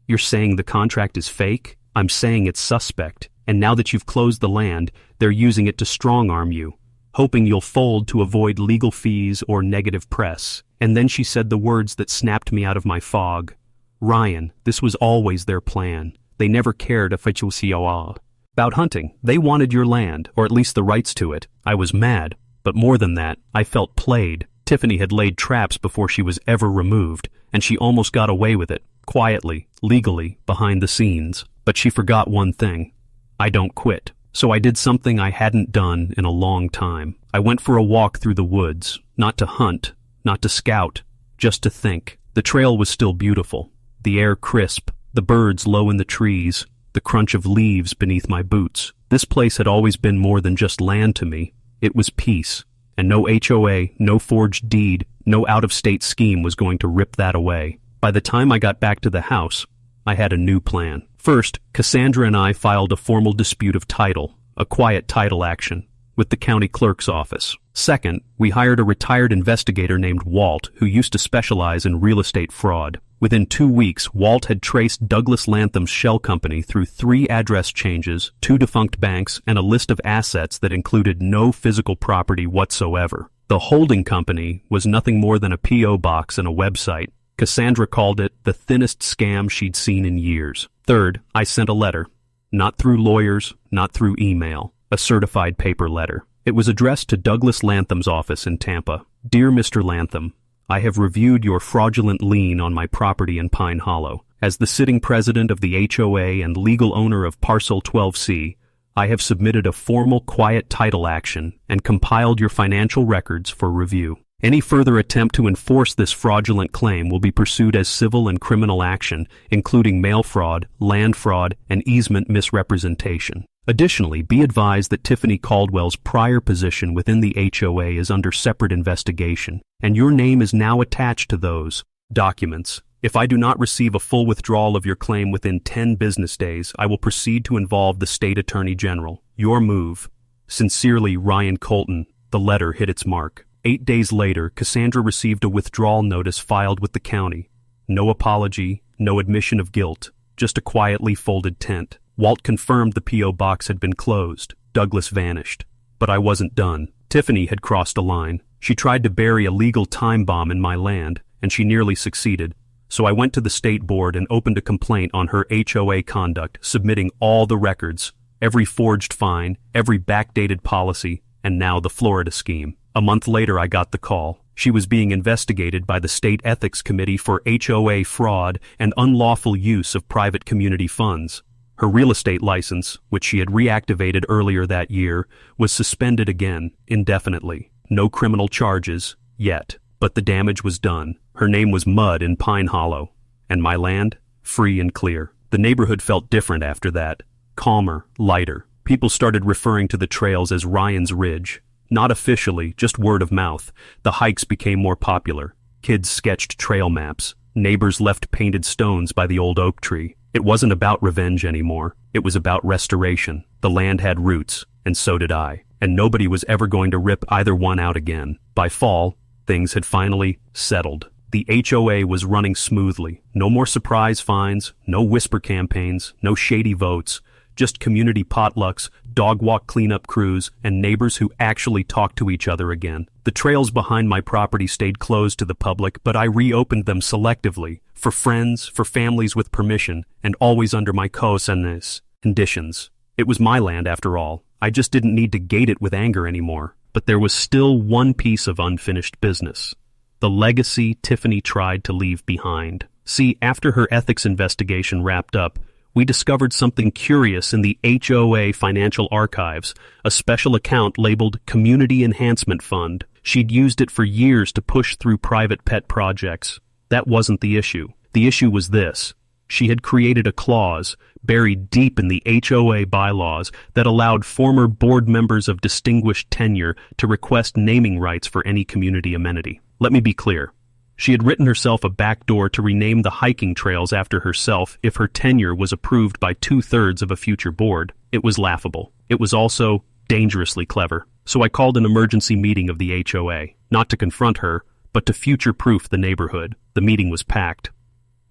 "You're saying the contract is fake?" "I'm saying it's suspect, and now that you've closed the land, they're using it to strong-arm you, hoping you'll fold to avoid legal fees or negative press." And then she said the words that snapped me out of my fog. "Ryan, this was always their plan. They never cared if it was about hunting. They wanted your land, or at least the rights to it." I was mad, but more than that, I felt played. Tiffany had laid traps before she was ever removed, and she almost got away with it, quietly, legally, behind the scenes. But she forgot one thing. I don't quit. So I did something I hadn't done in a long time. I went for a walk through the woods, not to hunt, not to scout, just to think. The trail was still beautiful, the air crisp, the birds low in the trees, the crunch of leaves beneath my boots. This place had always been more than just land to me. It was peace, and no HOA, no forged deed, no out-of-state scheme was going to rip that away. By the time I got back to the house, I had a new plan. First, Cassandra and I filed a formal dispute of title, a quiet title action, with the county clerk's office. Second, we hired a retired investigator named Walt, who used to specialize in real estate fraud. Within 2 weeks, Walt had traced Douglas Lantham's shell company through 3 address changes, 2 defunct banks, and a list of assets that included no physical property whatsoever. The holding company was nothing more than a P.O. box and a website. Cassandra called it the thinnest scam she'd seen in years. Third, I sent a letter. Not through lawyers, not through email. A certified paper letter. It was addressed to Douglas Lantham's office in Tampa. "Dear Mr. Lantham, I have reviewed your fraudulent lien on my property in Pine Hollow. As the sitting president of the HOA and legal owner of Parcel 12C, I have submitted a formal quiet title action and compiled your financial records for review. Any further attempt to enforce this fraudulent claim will be pursued as civil and criminal action, including mail fraud, land fraud, and easement misrepresentation. Additionally, be advised that Tiffany Caldwell's prior position within the HOA is under separate investigation, and your name is now attached to those documents. If I do not receive a full withdrawal of your claim within 10 business days, I will proceed to involve the State Attorney General. Your move. Sincerely, Ryan Colton." The letter hit its mark. 8 days later, Cassandra received a withdrawal notice filed with the county. No apology, no admission of guilt, just a quietly folded tent. Walt confirmed the P.O. box had been closed. Douglas vanished. But I wasn't done. Tiffany had crossed a line. She tried to bury a legal time bomb in my land, and she nearly succeeded. So I went to the state board and opened a complaint on her HOA conduct, submitting all the records, every forged fine, every backdated policy, and now the Florida scheme. A month later, I got the call. She was being investigated by the State Ethics Committee for HOA fraud and unlawful use of private community funds. Her real estate license, which she had reactivated earlier that year, was suspended again, indefinitely. No criminal charges, yet. But the damage was done. Her name was mud in Pine Hollow. And my land? Free and clear. The neighborhood felt different after that. Calmer, lighter. People started referring to the trails as Ryan's Ridge. Not officially, just word of mouth. The hikes became more popular. Kids sketched trail maps. Neighbors left painted stones by the old oak tree. It wasn't about revenge anymore. It was about restoration. The land had roots, and so did I. And nobody was ever going to rip either one out again. By fall, things had finally settled. The HOA was running smoothly. No more surprise fines, no whisper campaigns, no shady votes, just community potlucks, dog walk cleanup crews, and neighbors who actually talked to each other again. The trails behind my property stayed closed to the public, but I reopened them selectively, for friends, for families with permission, and always under my cosiness conditions. It was my land after all. I just didn't need to gate it with anger anymore. But there was still one piece of unfinished business. The legacy Tiffany tried to leave behind. See, after her ethics investigation wrapped up, we discovered something curious in the HOA financial archives, a special account labeled Community Enhancement Fund. She'd used it for years to push through private pet projects. That wasn't the issue. The issue was this. She had created a clause, buried deep in the HOA bylaws, that allowed former board members of distinguished tenure to request naming rights for any community amenity. Let me be clear. She had written herself a backdoor to rename the hiking trails after herself if her tenure was approved by 2/3 of a future board. It was laughable. It was also dangerously clever. So I called an emergency meeting of the HOA, not to confront her, but to future-proof the neighborhood. The meeting was packed.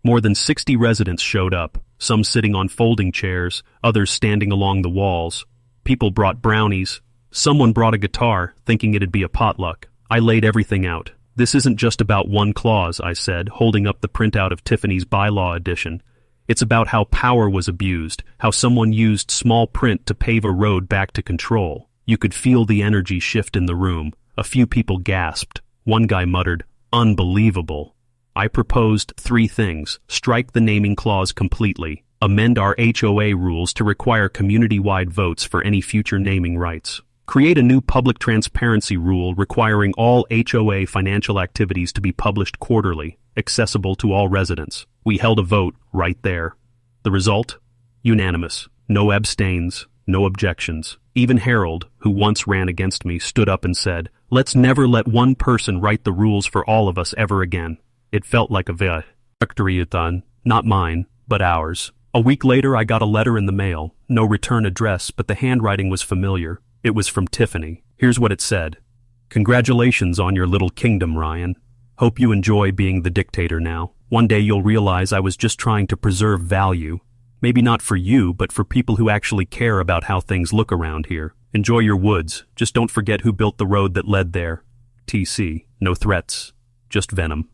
More than 60 residents showed up, some sitting on folding chairs, others standing along the walls. People brought brownies. Someone brought a guitar, thinking it'd be a potluck. I laid everything out. This isn't just about one clause, I said, holding up the printout of Tiffany's bylaw edition. It's about how power was abused, how someone used small print to pave a road back to control. You could feel the energy shift in the room. A few people gasped. One guy muttered, "Unbelievable." I proposed 3 things. Strike the naming clause completely. Amend our HOA rules to require community-wide votes for any future naming rights. Create a new public transparency rule requiring all HOA financial activities to be published quarterly, accessible to all residents. We held a vote right there. The result? Unanimous. No abstains, no objections. Even Harold, who once ran against me, stood up and said, "Let's never let one person write the rules for all of us ever again." It felt like a victory, not mine, but ours. A week later I got a letter in the mail. No return address, but the handwriting was familiar. It was from Tiffany. Here's what it said. "Congratulations on your little kingdom, Ryan. Hope you enjoy being the dictator now. One day you'll realize I was just trying to preserve value. Maybe not for you, but for people who actually care about how things look around here. Enjoy your woods. Just don't forget who built the road that led there. TC. No threats. Just venom."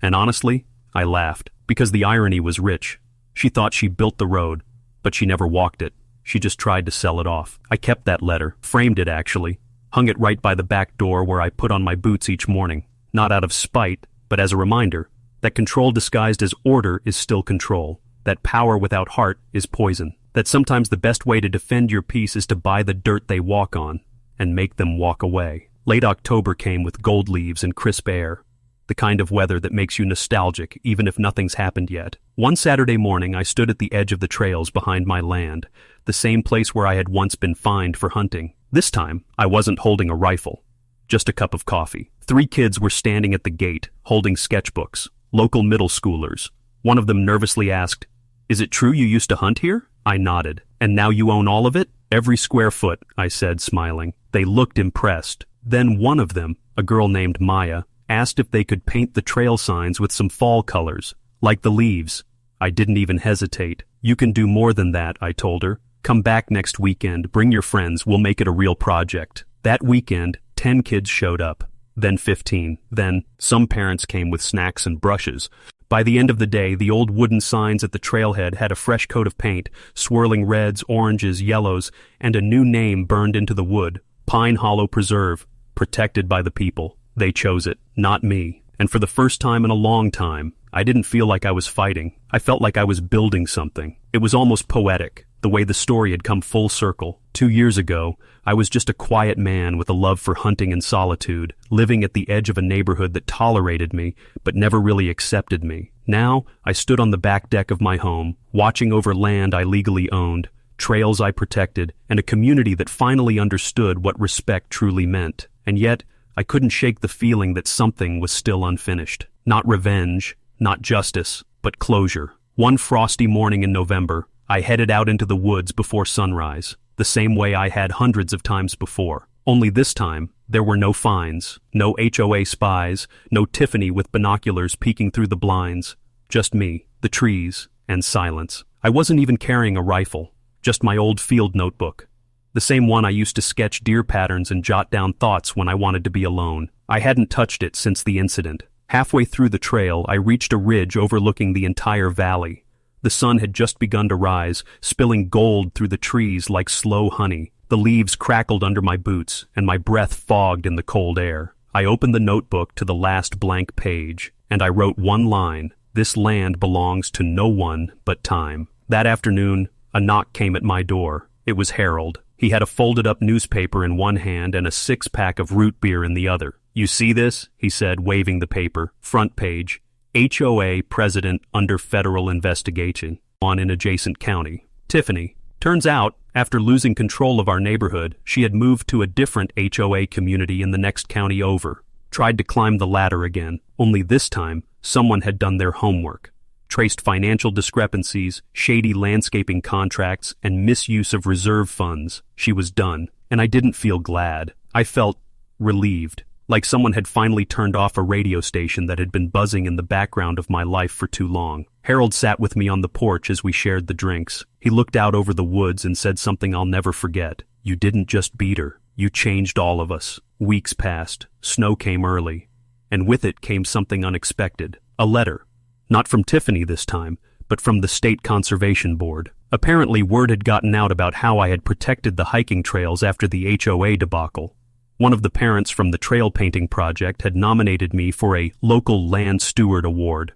And honestly, I laughed, because the irony was rich. She thought she built the road, but she never walked it. She just tried to sell it off. I kept that letter, framed it actually, hung it right by the back door where I put on my boots each morning. Not out of spite, but as a reminder that control disguised as order is still control, that power without heart is poison, that sometimes the best way to defend your peace is to buy the dirt they walk on and make them walk away. Late October came with gold leaves and crisp air, the kind of weather that makes you nostalgic even if nothing's happened yet. One Saturday morning I stood at the edge of the trails behind my land, the same place where I had once been fined for hunting. This time, I wasn't holding a rifle, just a cup of coffee. 3 kids were standing at the gate, holding sketchbooks, local middle schoolers. One of them nervously asked, "Is it true you used to hunt here?" I nodded. "And now you own all of it?" "Every square foot," I said, smiling. They looked impressed. Then one of them, a girl named Maya, asked if they could paint the trail signs with some fall colors, like the leaves. I didn't even hesitate. "You can do more than that," I told her. "Come back next weekend, bring your friends, we'll make it a real project." That weekend, 10 kids showed up, then 15, then some parents came with snacks and brushes. By the end of the day, the old wooden signs at the trailhead had a fresh coat of paint, swirling reds, oranges, yellows, and a new name burned into the wood, Pine Hollow Preserve, protected by the people. They chose it, not me. And for the first time in a long time, I didn't feel like I was fighting. I felt like I was building something. It was almost poetic, the way the story had come full circle. 2 years ago, I was just a quiet man with a love for hunting and solitude, living at the edge of a neighborhood that tolerated me, but never really accepted me. Now, I stood on the back deck of my home, watching over land I legally owned, trails I protected, and a community that finally understood what respect truly meant. And yet, I couldn't shake the feeling that something was still unfinished. Not revenge, not justice, but closure. One frosty morning in November, I headed out into the woods before sunrise, the same way I had hundreds of times before. Only this time, there were no fines, no HOA spies, no Tiffany with binoculars peeking through the blinds. Just me, the trees, and silence. I wasn't even carrying a rifle, just my old field notebook. The same one I used to sketch deer patterns and jot down thoughts when I wanted to be alone. I hadn't touched it since the incident. Halfway through the trail, I reached a ridge overlooking the entire valley. The sun had just begun to rise, spilling gold through the trees like slow honey. The leaves crackled under my boots, and my breath fogged in the cold air. I opened the notebook to the last blank page, and I wrote one line: "This land belongs to no one but time." That afternoon, a knock came at my door. It was Harold. He had a folded-up newspaper in one hand and a six-pack of root beer in the other. "You see this?" he said, waving the paper. Front page: HOA president under federal investigation on in adjacent county. Tiffany. Turns out, after losing control of our neighborhood, she had moved to a different HOA community in the next county over. Tried to climb the ladder again, only this time, someone had done their homework. Traced financial discrepancies, shady landscaping contracts, and misuse of reserve funds. She was done, and I didn't feel glad. I felt relieved, like someone had finally turned off a radio station that had been buzzing in the background of my life for too long. Harold sat with me on the porch as we shared the drinks. He looked out over the woods and said something I'll never forget. "You didn't just beat her. You changed all of us." Weeks passed. Snow came early. And with it came something unexpected. A letter. Not from Tiffany this time, but from the State Conservation Board. Apparently word had gotten out about how I had protected the hiking trails after the HOA debacle. One of the parents from the trail painting project had nominated me for a local land steward award.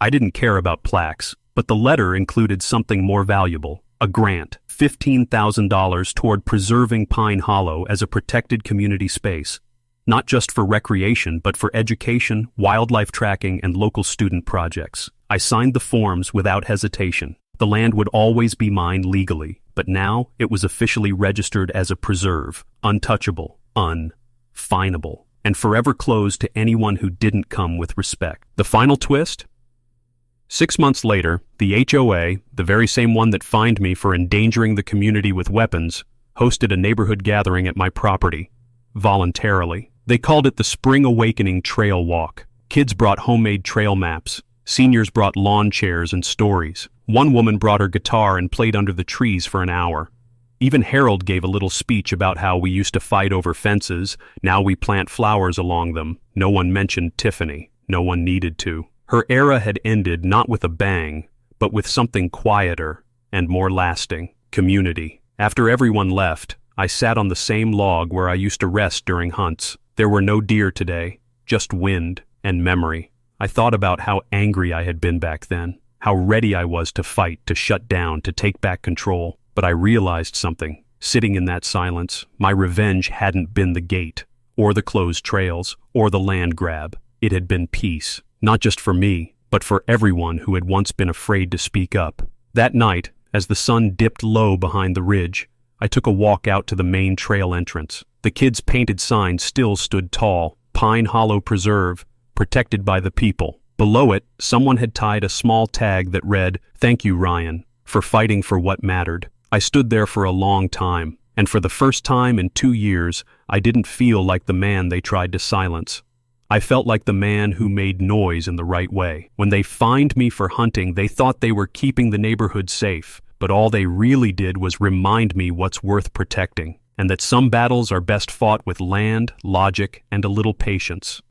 I didn't care about plaques, but the letter included something more valuable: a grant, $15,000 toward preserving Pine Hollow as a protected community space, not just for recreation, but for education, wildlife tracking, and local student projects. I signed the forms without hesitation. The land would always be mine legally, but now it was officially registered as a preserve, untouchable, unfinable, and forever closed to anyone who didn't come with respect. The final twist? 6 months later, the HOA, the very same one that fined me for endangering the community with weapons, hosted a neighborhood gathering at my property, voluntarily. They called it the Spring Awakening Trail Walk. Kids brought homemade trail maps. Seniors brought lawn chairs and stories. One woman brought her guitar and played under the trees for an hour. Even Harold gave a little speech about how we used to fight over fences, now we plant flowers along them. No one mentioned Tiffany. No one needed to. Her era had ended not with a bang, but with something quieter and more lasting: community. After everyone left, I sat on the same log where I used to rest during hunts. There were no deer today, just wind and memory. I thought about how angry I had been back then, how ready I was to fight, to shut down, to take back control. But I realized something. Sitting in that silence, my revenge hadn't been the gate, or the closed trails, or the land grab. It had been peace. Not just for me, but for everyone who had once been afraid to speak up. That night, as the sun dipped low behind the ridge, I took a walk out to the main trail entrance. The kids' painted sign still stood tall: Pine Hollow Preserve, protected by the people. Below it, someone had tied a small tag that read, "Thank you, Ryan, for fighting for what mattered." I stood there for a long time, and for the first time in 2 years, I didn't feel like the man they tried to silence. I felt like the man who made noise in the right way. When they fined me for hunting, they thought they were keeping the neighborhood safe, but all they really did was remind me what's worth protecting, and that some battles are best fought with land, logic, and a little patience.